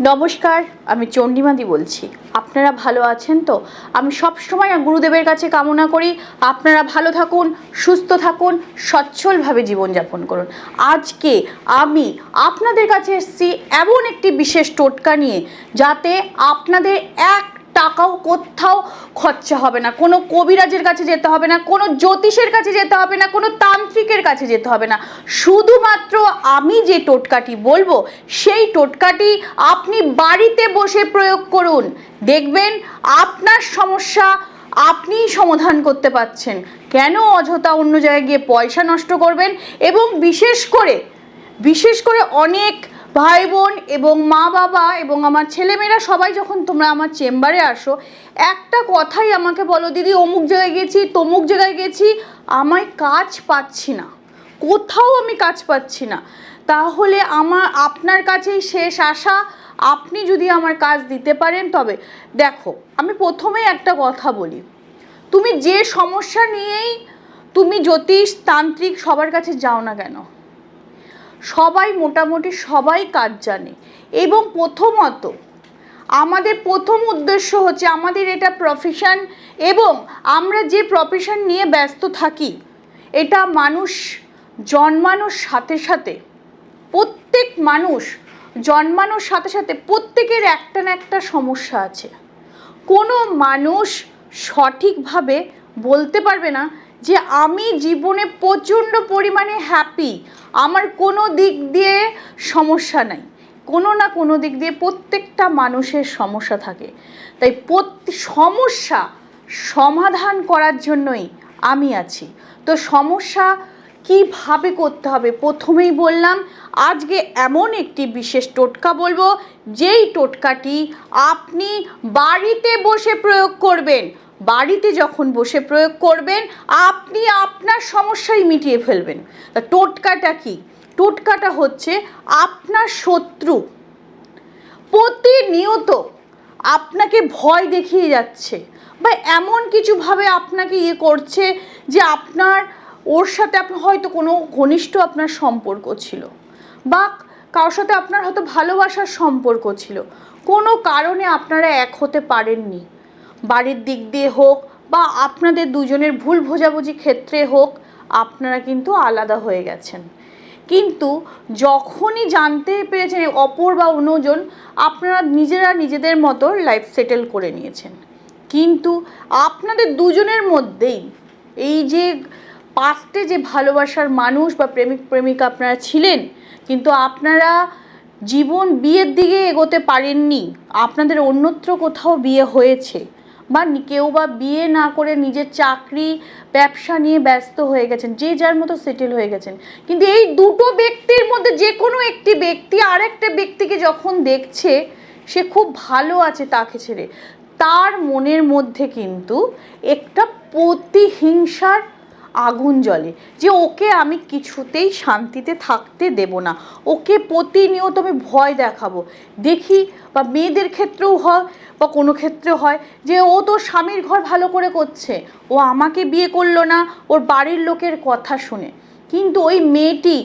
নমস্কার, আমি চণ্ডীমাদি বলছি। আপনারা ভালো আছেন তো? আমি সবসময় গুরুদেবের কাছে কামনা করি আপনারা ভালো থাকুন, সুস্থ থাকুন, সচ্ছলভাবে জীবনযাপন করুন। আজকে আমি আপনাদের কাছে এসেছি এমন একটি বিশেষ টোটকা নিয়ে, যাতে আপনাদের এক টাকাও কোথাও খরচা হবে না, কোনো কবিরাজের কাছে যেতে হবে না, কোনো জ্যোতিষের কাছে যেতে হবে না, কোনো তান্ত্রিকের কাছে যেতে হবে না। শুধুমাত্র আমি যে টোটকাটি বলবো সেই টোটকাটি আপনি বাড়িতে বসে প্রয়োগ করুন, দেখবেন আপনার সমস্যা আপনিই সমাধান করতে পারছেন। কেন অযথা অন্য জায়গায় গিয়ে পয়সা নষ্ট করবেন? এবং বিশেষ করে অনেক ভাই বোন এবং মা বাবা এবং আমার ছেলেমেয়েরা সবাই যখন তোমরা আমার চেম্বারে আসো, একটা কথাই আমাকে বলো, দিদি অমুক জায়গায় গেছি, তমুক জায়গায় গেছি, আমায় কাজ পাচ্ছি না, কোথাও আমি কাজ পাচ্ছি না। তাহলে আপনার কাছেই শেষ আশা, আপনি যদি আমার কাজ দিতে পারেন তবে। দেখো, আমি প্রথমেই একটা কথা বলি, তুমি যে সমস্যা নিয়েই তুমি জ্যোতিষ তান্ত্রিক সবার কাছে যাও না কেন, সবাই মোটামুটি সবাই কাজ জানে। এবং প্রথমত আমাদের প্রথম উদ্দেশ্য হচ্ছে, আমাদের এটা প্রফেশন, এবং আমরা যে প্রফেশন নিয়ে ব্যস্ত থাকি, এটা মানুষ জন্মানোর সাথে সাথে প্রত্যেকের একটা না একটা সমস্যা আছে। কোনো মানুষ সঠিকভাবে বলতে পারবে না যে আমি জীবনে প্রচণ্ড পরিমাণে হ্যাপি, আমার কোনো দিক দিয়ে সমস্যা নাই। কোনো না কোনো দিক দিয়ে প্রত্যেকটা মানুষের সমস্যা থাকে। তাই সমস্যা সমাধান করার জন্যই আমি আছি। তো সমস্যা কিভাবে করতে হবে প্রথমেই বললাম। আজকে এমন একটি বিশেষ টোটকা বলবো, যেই টোটকাটি আপনি বাড়িতে বসে প্রয়োগ করবেন। বাড়িতে যখন বসে প্রয়োগ করবেন, আপনি আপনার সমস্যাই মিটিয়ে ফেলবেন। তা টোটকাটা কি? টোটকাটা হচ্ছে, আপনার শত্রু প্রতিনিয়ত আপনাকে ভয় দেখিয়ে যাচ্ছে, বা এমন কিছুভাবে আপনাকে করছে যে ওর সাথে আপনার হয়তো কোনো ঘনিষ্ঠ আপনার সম্পর্ক ছিল, বা কারোর সাথে আপনার হয়তো ভালোবাসার সম্পর্ক ছিল, কোনো কারণে আপনারা এক হতে পারেননি, বাড়ির দিক দিয়ে হোক বা আপনাদের দুজনের ভুল বোঝাবুঝি ক্ষেত্রে হোক, আপনারা কিন্তু আলাদা হয়ে গেছেন। কিন্তু যখনই জানতে পেরেছেন অপর বা অন্যজন, আপনারা নিজেদের মতো লাইফ সেটেল করে নিয়েছেন। কিন্তু আপনাদের দুজনের মধ্যেই এই যে পাস্টে যে ভালোবাসার মানুষ বা প্রেমিক প্রেমিকা আপনারা ছিলেন, কিন্তু আপনারা বিয়ের দিকে এগোতে পারেননি, আপনাদের অন্যত্র কোথাও বিয়ে হয়েছে, বা কেউ বা বিয়ে না করে নিজের চাকরি ব্যবসা নিয়ে ব্যস্ত হয়ে গেছেন, যে যার মতো সেটেল হয়ে গেছেন। কিন্তু এই দুটো ব্যক্তির মধ্যে যে কোনো একটি ব্যক্তি আরেকটা ব্যক্তিকে যখন দেখছে সে খুব ভালো আছে তাকে ছেড়ে, তার মনের মধ্যে কিন্তু একটা প্রতিহিংসার আগুন জ্বলে, যে ওকে আমি কিছুতেই শান্তিতে থাকতে দেব না, ওকে প্রতিনিয়ত আমি ভয় দেখাবো। দেখি, বা মেয়েদের ক্ষেত্রেও হয় বা কোনো ক্ষেত্রে হয়, যে ও তো স্বামীর ঘর ভালো করে করছে, ও আমাকে বিয়ে করলো না ওর বাড়ির লোকের কথা শুনে। কিন্তু ওই মেয়েটি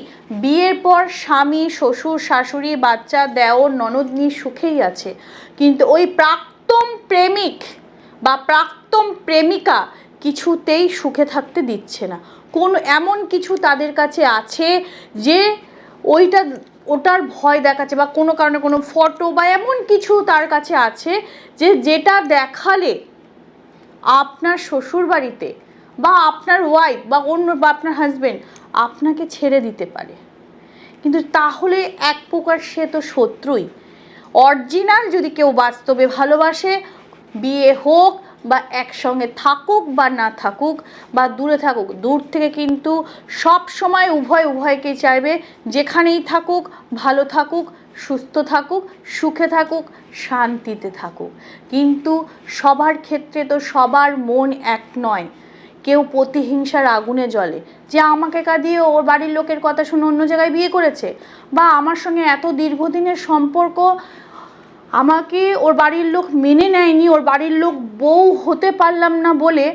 বিয়ের পর স্বামী, শ্বশুর, শাশুড়ি, বাচ্চা, দেওর, ননদ নিয়ে সুখেই আছে, কিন্তু ওই প্রাক্তন প্রেমিক বা প্রাক্তন প্রেমিকা কিছুতেই সুখে থাকতে দিচ্ছে না। এমন কিছু তাদের কাছে আছে যে ওটার ভয় দেখাচ্ছে, বা কোনো কারণে কোনো ফটো বা এমন কিছু তার কাছে আছে যেটা দেখালে আপনার শ্বশুর বাড়িতে বা আপনার ওয়াইফ বা আপনার হাজবেন্ড আপনাকে ছেড়ে দিতে পারে। কিন্তু তাহলে এক প্রকার সে তো শত্রুই। অরিজিনাল যদি কেউ বাস্তবে ভালোবাসে, বিয়ে হোক বা একসঙ্গে থাকুক বা না থাকুক বা দূরে থাকুক, দূর থেকে কিন্তু সব সময় উভয়কে চাইবে যেখানেই থাকুক ভালো থাকুক, সুস্থ থাকুক, সুখে থাকুক, শান্তিতে থাকুক। কিন্তু সবার ক্ষেত্রে তো সবার মন এক নয়। কেউ প্রতিহিংসার আগুনে জ্বলে, যে আমাকে কাঁদিয়ে ওর বাড়ির লোকের কথা শুনে অন্য জায়গায় বিয়ে করেছে, বা আমার সঙ্গে এত দীর্ঘদিনের সম্পর্ক, আমাকে ওর বাড়ির লোক মেনে নেয়নি, ওর বাড়ির লোক বউ হতে পারলাম না বলে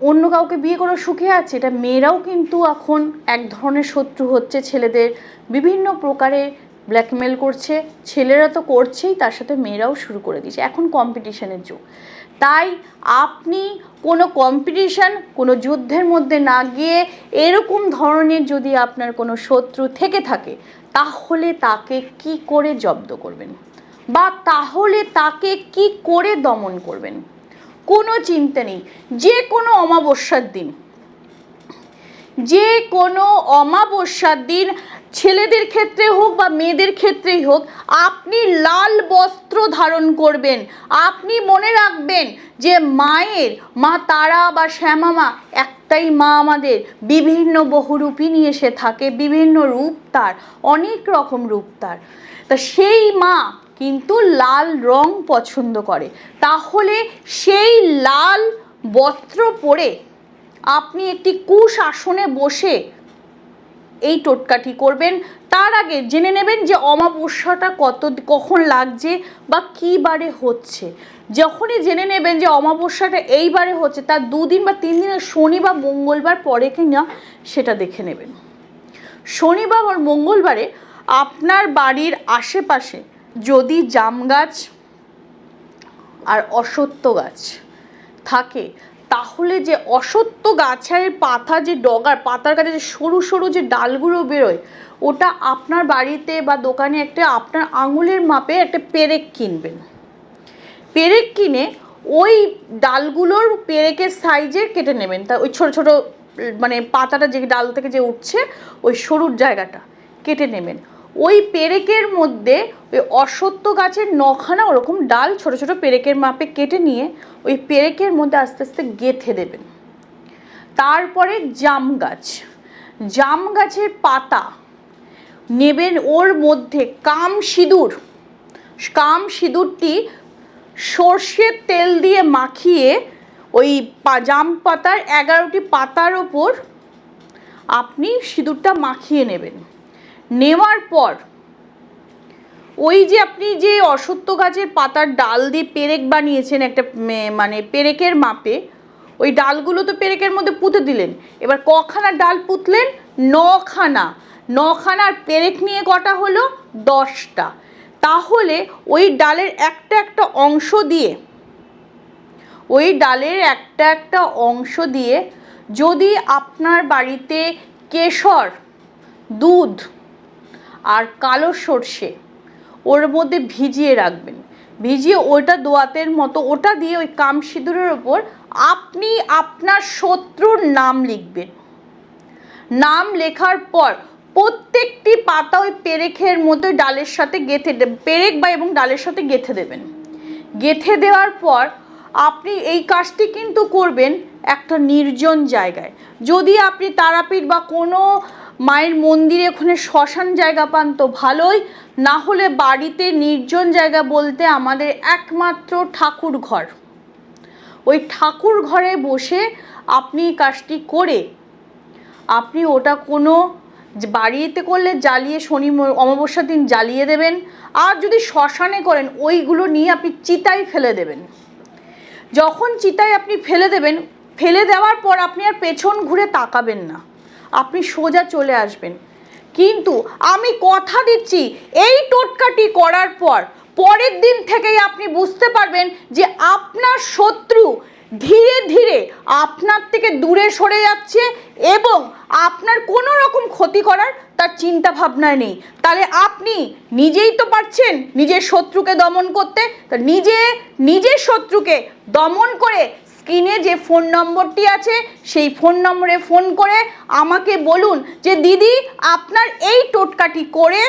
অন্য কাউকে বিয়ে করে সুখে আছে। এটা মেয়েরাও কিন্তু এখন এক ধরনের শত্রু হচ্ছে ছেলেদের, বিভিন্ন প্রকারে ব্ল্যাকমেল করছে, ছেলেরা তো করছেই, তার সাথে মেয়েরাও শুরু করে দিয়েছে। এখন কম্পিটিশনের যুগ, তাই আপনি কোনো কম্পিটিশন, কোনো যুদ্ধের মধ্যে না গিয়ে এরকম ধরনের যদি আপনার কোনো শত্রু থেকে থাকে, তাহলে তাকে কি করে জব্দ করবেন বা তাহলে তাকে কি করে দমন করবেন, কোনো চিন্তা নেই। যে কোনো অমাবস্যার দিন, যে কোনো অমাবস্যার দিন, ছেলেদের ক্ষেত্রে হোক বা মেয়েদের ক্ষেত্রেই হোক, আপনি লাল বস্ত্র ধারণ করবেন। আপনি মনে রাখবেন যে মা তারা বা শ্যামা মা একটাই মা আমাদের, বিভিন্ন বহুরূপী নিয়ে এসে থাকে, বিভিন্ন রূপ তার, অনেক রকম রূপ তার। তা সেই মা কিন্তু লাল রং পছন্দ করে, তাহলে সেই লাল বস্ত্র পরে আপনি একটি কুশ আসনে বসে এই টোটকাটি করবেন। তার আগে জেনে নেবেন যে অমাবস্যাটা কখন লাগছে বা কী বারে হচ্ছে। যখনই জেনে নেবেন যে অমাবস্যাটা এই বারে হচ্ছে, তার 2 দিন বা 3 দিনের শনি বা মঙ্গলবার পরে কিনা সেটা দেখে নেবেন। শনি বা মঙ্গলবারে আপনার বাড়ির আশেপাশে যদি জাম গাছ আর অশ্বত্থ গাছ থাকে, তাহলে যে অশ্বত্থ গাছের পাতা, যে ডগার পাতার কাছে যে সরু সরু যে ডালগুলো বেরোয়, ওটা আপনার বাড়িতে বা দোকানে একটা আপনার আঙুলের মাপে একটা পেরেক কিনবেন। পেরেক কিনে ওই ডালগুলোর পেরেকের সাইজে কেটে নেবেন। তা ওই ছোটো ছোটো মানে পাতাটা যে ডাল থেকে যে উঠছে ওই সরুর জায়গাটা কেটে নেবেন। ওই পেরেকের মধ্যে ওই অশ্বত্থ গাছের 9খানা ওরকম ডাল ছোটো ছোটো পেরেকের মাপে কেটে নিয়ে ওই পেরেকের মধ্যে আস্তে আস্তে গেঁথে দেবেন। তারপরে জাম গাছের পাতা নেবেন, ওর মধ্যে কাম সিঁদুরটি সর্ষের তেল দিয়ে মাখিয়ে ওই জাম পাতার 11টি পাতার ওপর আপনি সিঁদুরটা মাখিয়ে নেবেন। নেওয়ার পর ওই যে আপনি যে অশ্বত্থ গাছের পাতার ডাল দিয়ে পেরেক বানিয়েছেন একটা মানে পেরেকের মাপে, ওই ডালগুলো তো পেরেকের মধ্যে পুঁতে দিলেন। এবার কখানা ডাল পুঁতলেন? 9খানা। আর পেরেক নিয়ে কটা হলো? 10টা। তাহলে ওই ডালের একটা অংশ দিয়ে যদি আপনার বাড়িতে কেশর, দুধ আর কালো সর্ষে ওর মধ্যে ভিজিয়ে রাখবেন, ভিজিয়ে ওটা দোয়াতের মতো ওটা দিয়ে ওই কাম সিঁদুরের ওপর আপনি আপনার শত্রুর নাম লিখবেন। নাম লেখার পর প্রত্যেকটি পাতা ওই পেরেকের মধ্যে ডালের সাথে পেরেক বা এবং ডালের সাথে গেঁথে দেবেন। গেঁথে দেওয়ার পর আপনি এই কাজটি কিন্তু করবেন একটা নির্জন জায়গায়। যদি আপনি তারাপীঠ বা কোনো মায়ের মন্দিরে ওখানে শ্মশান জায়গা পান তো ভালোই, না হলে বাড়িতে নির্জন জায়গা বলতে আমাদের একমাত্র ঠাকুর ঘর। ওই ঠাকুর ঘরে বসে আপনি কাজটি করে আপনি ওটা কোনো বাড়িতে করলে জ্বালিয়ে অমাবস্যার দিন জ্বালিয়ে দেবেন। আর যদি শ্মশানে করেন ওইগুলো নিয়ে আপনি চিতায় ফেলে দেবেন। যখন চিতায় আপনি ফেলে দেবেন, ফেলে দেওয়ার পর আপনি আর পেছন ঘুরে তাকাবেন না, আপনি সোজা চলে আসবেন। কিন্তু আমি কথা দিচ্ছি এই টোটকাটি করার পরের দিন থেকেই আপনি বুঝতে পারবেন যে আপনার শত্রু ধীরে ধীরে আপনার থেকে দূরে সরে যাচ্ছে এবং আপনার কোনো রকম ক্ষতি করার তার চিন্তা ভাবনায় নেই। তাহলে আপনি নিজেই তো পারছেন নিজের শত্রুকে দমন করতে। তা নিজের শত্রুকে দমন করে স্ক্রিনে যে ফোন নম্বরটি আছে সেই ফোন নম্বরে ফোন করে আমাকে বলুন যে দিদি আপনার এই টোটকাটি করে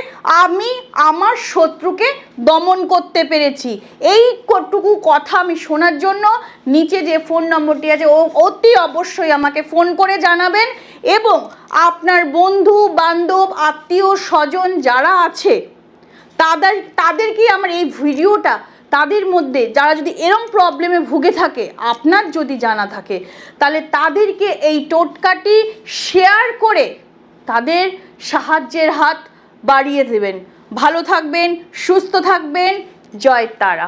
আমি আমার শত্রুকে দমন করতে পেরেছি। এইটুকু কথা আমি শোনার জন্য নিচে যে ফোন নম্বরটি আছে অতি অবশ্যই আমাকে ফোন করে জানাবেন। এবং আপনার বন্ধু বান্ধব আত্মীয় স্বজন যারা আছে তাদেরকে আমার এই ভিডিওটা, তাদের মধ্যে যারা যদি এরম প্রবলেমে ভুগে থাকে, আপনার যদি জানা থাকে, তাহলে তাদেরকে এই টোটকাটি শেয়ার করে তাদের সাহায্যের হাত বাড়িয়ে দেবেন। ভালো থাকবেন, সুস্থ থাকবেন। জয় তারা।